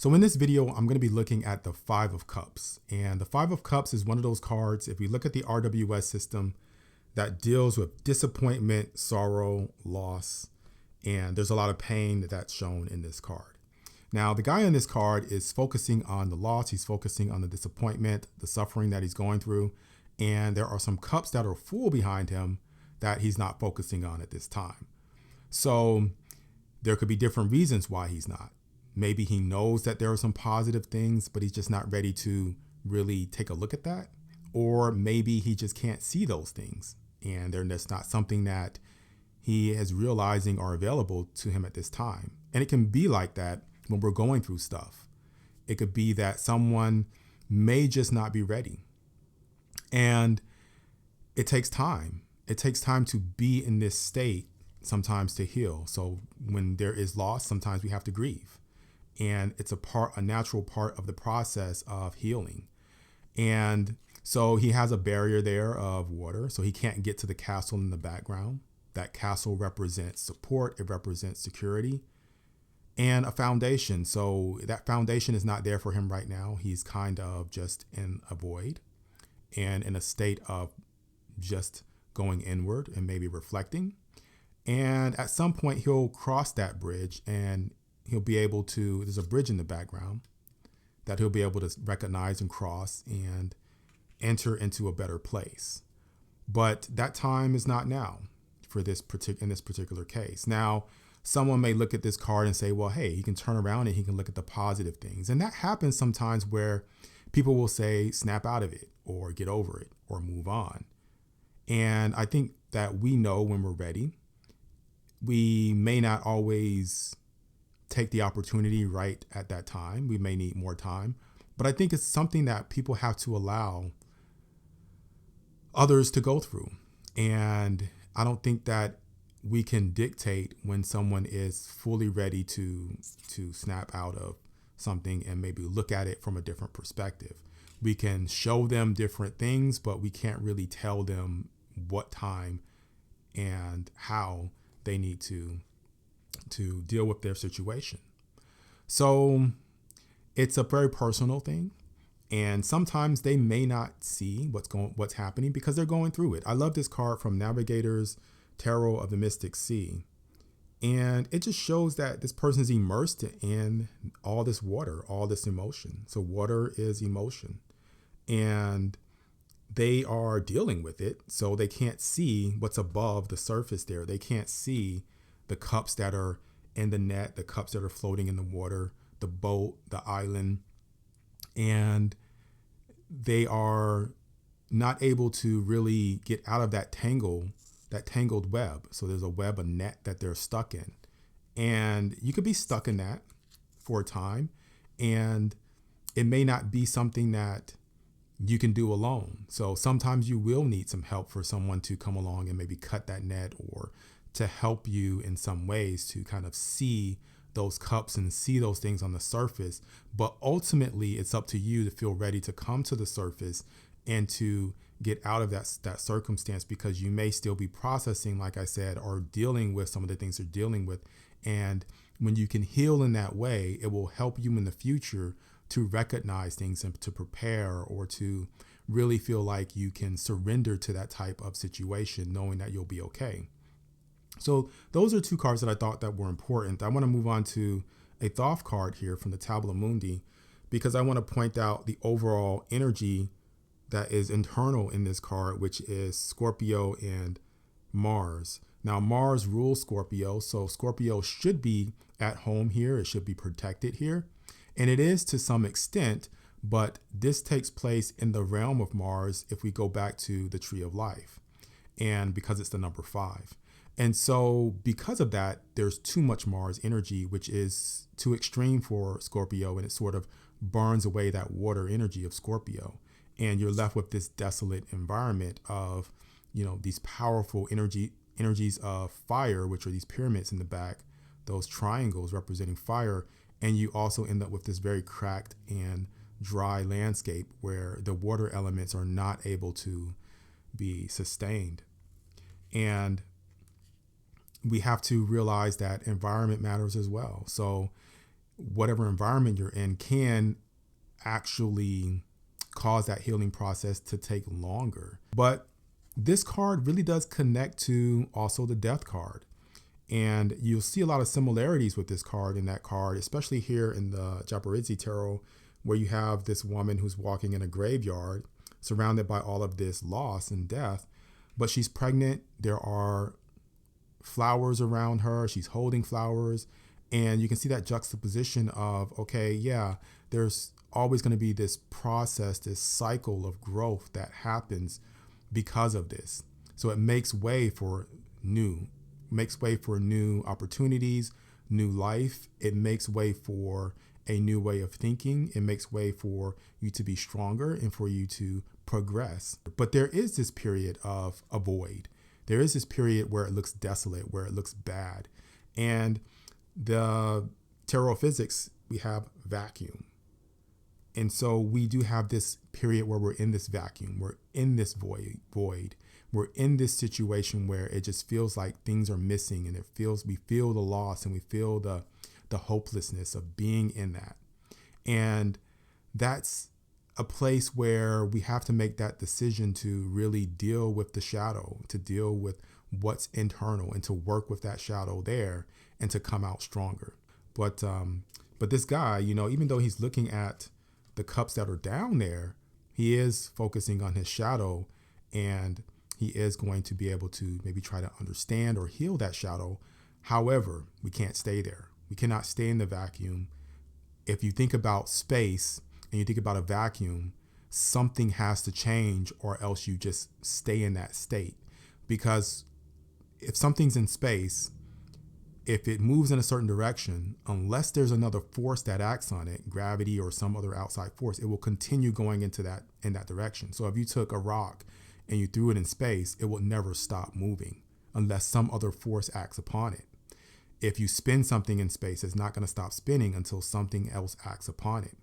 So in this video, I'm going to be looking at the Five of Cups. And the Five of Cups is one of those cards, if we look at the RWS system, that deals with disappointment, sorrow, loss, and there's a lot of pain that's shown in this card. Now, the guy on this card is focusing on the loss. He's focusing on the disappointment, the suffering that he's going through. And there are some cups that are full behind him that he's not focusing on at this time. So there could be different reasons why he's not. Maybe he knows that there are some positive things, but he's just not ready to really take a look at that. Or maybe he just can't see those things, and they're just not something that he is realizing are available to him at this time. And it can be like that when we're going through stuff. It could be that someone may just not be ready. And it takes time. It takes time to be in this state, sometimes to heal. So when there is loss, sometimes we have to grieve. And it's a natural part of the process of healing. And so he has a barrier there of water, so he can't get to the castle in the background. That castle represents support, it represents security, and a foundation. So that foundation is not there for him right now. He's kind of just in a void and in a state of just going inward and maybe reflecting. And at some point he'll cross that bridge, and he'll be able to, there's a bridge in the background that he'll be able to recognize and cross and enter into a better place. But that time is not now for this particular case. Now, someone may look at this card and say, well, hey, he can turn around and he can look at the positive things. And that happens sometimes where people will say, snap out of it or get over it or move on. And I think that we know when we're ready. We may not always take the opportunity right at that time. We may need more time, but I think it's something that people have to allow others to go through. And I don't think that we can dictate when someone is fully ready to snap out of something and maybe look at it from a different perspective. We can show them different things, but we can't really tell them what time and how they need to deal with their situation. So it's a very personal thing. And sometimes they may not see what's happening because they're going through it. I love this card from Navigators Tarot of the Mystic Sea. And it just shows that this person is immersed in all this water, all this emotion. So water is emotion. And they are dealing with it. So they can't see what's above the surface there. They can't see the cups that are in the net, the cups that are floating in the water, the boat, the island. And they are not able to really get out of that tangled web. So there's a web, a net that they're stuck in. And you could be stuck in that for a time. And it may not be something that you can do alone. So sometimes you will need some help for someone to come along and maybe cut that net or to help you in some ways to kind of see those cups and see those things on the surface. But ultimately, it's up to you to feel ready to come to the surface and to get out of that circumstance, because you may still be processing, like I said, or dealing with some of the things you're dealing with. And when you can heal in that way, it will help you in the future to recognize things and to prepare, or to really feel like you can surrender to that type of situation, knowing that you'll be okay. So those are two cards that I thought that were important. I want to move on to a Thoth card here from the Tabula Mundi, because I want to point out the overall energy that is internal in this card, which is Scorpio and Mars. Now, Mars rules Scorpio, so Scorpio should be at home here. It should be protected here. And it is to some extent, but this takes place in the realm of Mars if we go back to the Tree of Life, and because it's the number 5. And so because of that, there's too much Mars energy, which is too extreme for Scorpio, and it sort of burns away that water energy of Scorpio. And you're left with this desolate environment of, these powerful energies of fire, which are these pyramids in the back, those triangles representing fire. And you also end up with this very cracked and dry landscape where the water elements are not able to be sustained. And we have to realize that environment matters as well. So whatever environment you're in can actually cause that healing process to take longer. But this card really does connect to also the death card. And you'll see a lot of similarities with this card in that card, especially here in the Japaridze Tarot, where you have this woman who's walking in a graveyard surrounded by all of this loss and death, but she's pregnant. There are flowers around her. She's holding flowers. And you can see that juxtaposition of, okay, yeah, there's always going to be this process, this cycle of growth that happens because of this. So it makes way for new opportunities, new life. It makes way for a new way of thinking. It makes way for you to be stronger and for you to progress. But there is this period of a void. There is this period where it looks desolate, where it looks bad. And the tarot physics, we have vacuum. And so we do have this period where we're in this vacuum. We're in this void. We're in this situation where it just feels like things are missing, and we feel the loss, and we feel the hopelessness of being in that. And that's a place where we have to make that decision to really deal with the shadow, to deal with what's internal, and to work with that shadow there and to come out stronger. But this guy, even though he's looking at the cups that are down there, he is focusing on his shadow, and he is going to be able to maybe try to understand or heal that shadow. However, we can't stay there. We cannot stay in the vacuum. If you think about space and you think about a vacuum, something has to change, or else you just stay in that state. Because if something's in space, if it moves in a certain direction, unless there's another force that acts on it, gravity or some other outside force, it will continue going in that direction. So if you took a rock and you threw it in space, it will never stop moving unless some other force acts upon it. If you spin something in space, it's not going to stop spinning until something else acts upon it.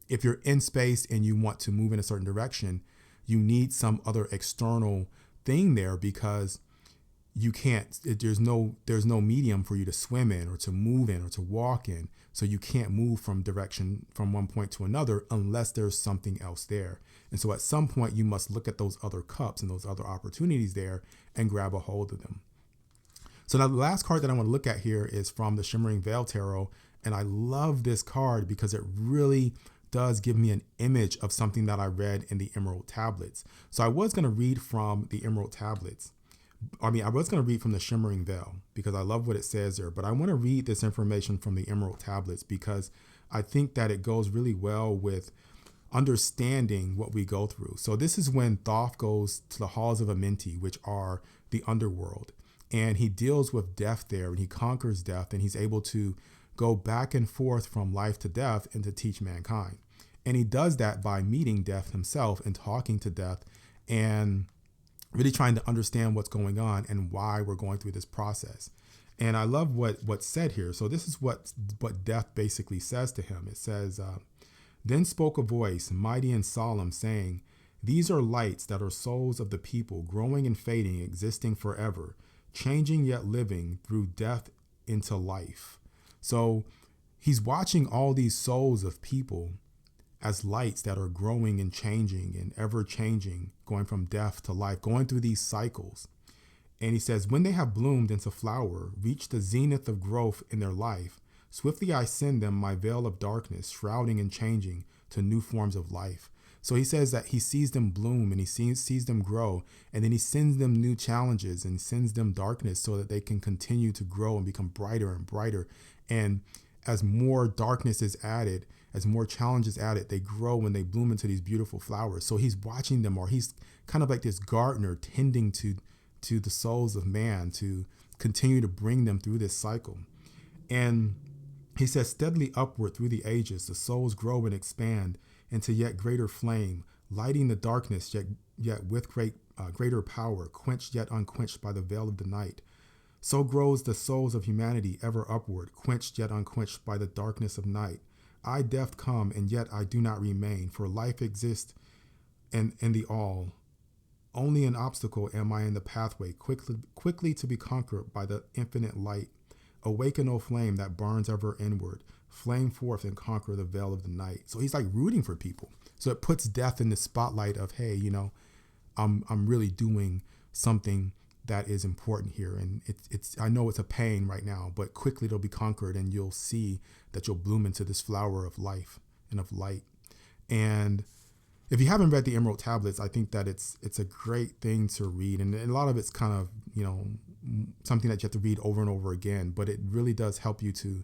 If you're in space and you want to move in a certain direction, you need some other external thing there, because you can't, there's no medium for you to swim in or to move in or to walk in. So you can't move from one point to another unless there's something else there. And so at some point you must look at those other cups and those other opportunities there and grab a hold of them. So now the last card that I want to look at here is from the Shimmering Veil Tarot. And I love this card because it really does give me an image of something that I read in the Emerald Tablets. So I was going to read from the Emerald Tablets. I was going to read from the Shimmering Veil because I love what it says there, but I want to read this information from the Emerald Tablets because I think that it goes really well with understanding what we go through. So this is when Thoth goes to the halls of Amenti, which are the underworld, and he deals with death there, and he conquers death, and he's able to go back and forth from life to death and to teach mankind. And he does that by meeting death himself and talking to death and really trying to understand what's going on and why we're going through this process. And I love what's said here. So this is what death basically says to him. It says, then spoke a voice, mighty and solemn, saying, these are lights that are souls of the people, growing and fading, existing forever, changing yet living through death into life. So he's watching all these souls of people as lights that are growing and changing and ever changing, going from death to life, going through these cycles. And he says, when they have bloomed into flower, reached the zenith of growth in their life, swiftly I send them my veil of darkness, shrouding and changing to new forms of life. So he says that he sees them bloom and he sees them grow, and then he sends them new challenges and sends them darkness so that they can continue to grow and become brighter and brighter. And as more darkness is added, as more challenges added, they grow and they bloom into these beautiful flowers. So he's watching them, or he's kind of like this gardener tending to the souls of man to continue to bring them through this cycle. And he says, steadily upward through the ages, the souls grow and expand into yet greater flame, lighting the darkness yet with greater power, quenched yet unquenched by the veil of the night. So grows the souls of humanity ever upward, quenched yet unquenched by the darkness of night. I death come, and yet I do not remain, for life exists in the all. Only an obstacle am I in the pathway, quickly to be conquered by the infinite light. Awaken, O flame that burns ever inward. flame forth and conquer the veil of the night. So he's like rooting for people. So it puts death in the spotlight of, hey, you know, I'm really doing something that is important here. And it's I know it's a pain right now, but quickly it'll be conquered, and you'll see that you'll bloom into this flower of life and of light. And if you haven't read the Emerald Tablets, I think that it's a great thing to read. And a lot of it's kind of, you know, something that you have to read over and over again, but it really does help you to,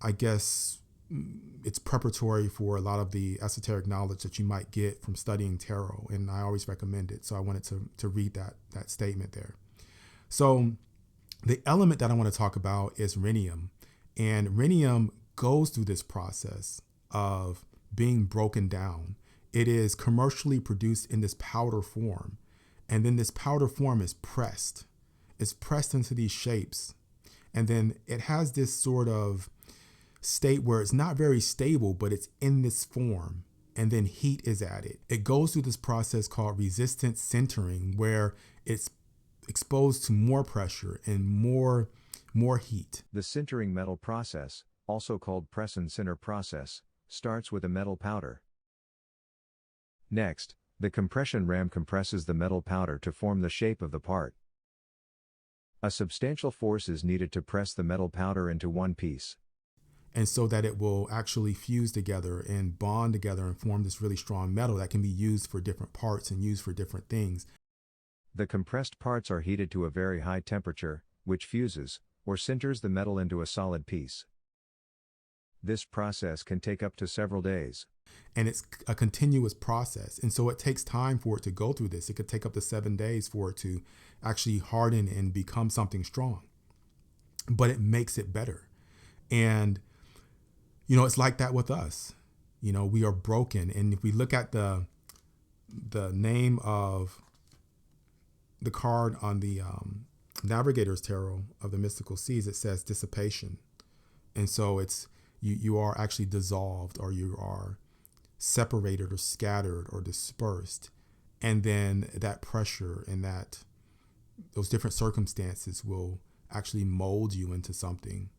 I guess, it's preparatory for a lot of the esoteric knowledge that you might get from studying tarot. And I always recommend it. So I wanted to read that statement there. So the element that I want to talk about is rhenium. And rhenium goes through this process of being broken down. It is commercially produced in this powder form. And then this powder form is pressed. It's pressed into these shapes. And then it has this sort of state where it's not very stable, but it's in this form. And then heat is added. It goes through this process called resistance sintering, where it's exposed to more pressure and more heat. The sintering metal process, also called press and sinter process, starts with a metal powder. Next, the compression ram compresses the metal powder to form the shape of the part. A substantial force is needed to press the metal powder into one piece. And so that it will actually fuse together and bond together and form this really strong metal that can be used for different parts and used for different things. The compressed parts are heated to a very high temperature, which fuses, or sinters the metal into a solid piece. This process can take up to several days. And it's a continuous process. And so it takes time for it to go through this. It could take up to 7 days for it to actually harden and become something strong. But it makes it better. And, you know, it's like that with us. You know, we are broken. And if we look at the name of the card on the Navigators Tarot of the Mystical Seas, it says dissipation. And so it's you are actually dissolved, or you are separated or scattered or dispersed. And then that pressure and those different circumstances will actually mold you into something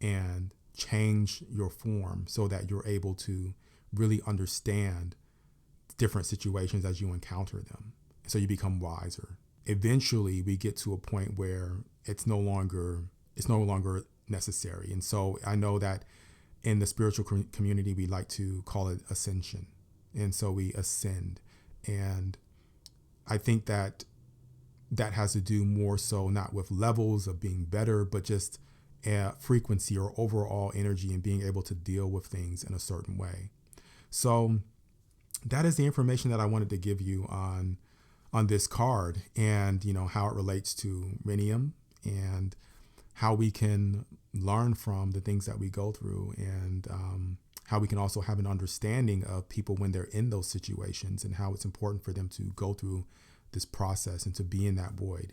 and change your form so that you're able to really understand different situations as you encounter them. So you become wiser. Eventually we get to a point where it's no longer necessary. And so I know that in the spiritual community, we like to call it ascension. And so we ascend. And I think that has to do more so not with levels of being better, but just frequency or overall energy and being able to deal with things in a certain way. So that is the information that I wanted to give you on this card, and, you know, how it relates to rhenium and how we can learn from the things that we go through, and how we can also have an understanding of people when they're in those situations, and how it's important for them to go through this process and to be in that void,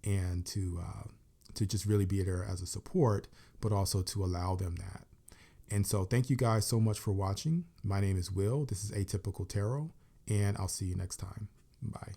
and to just really be there as a support, but also to allow them that. And so thank you guys so much for watching. My name is Will. This is Atypical Tarot, and I'll see you next time. Bye.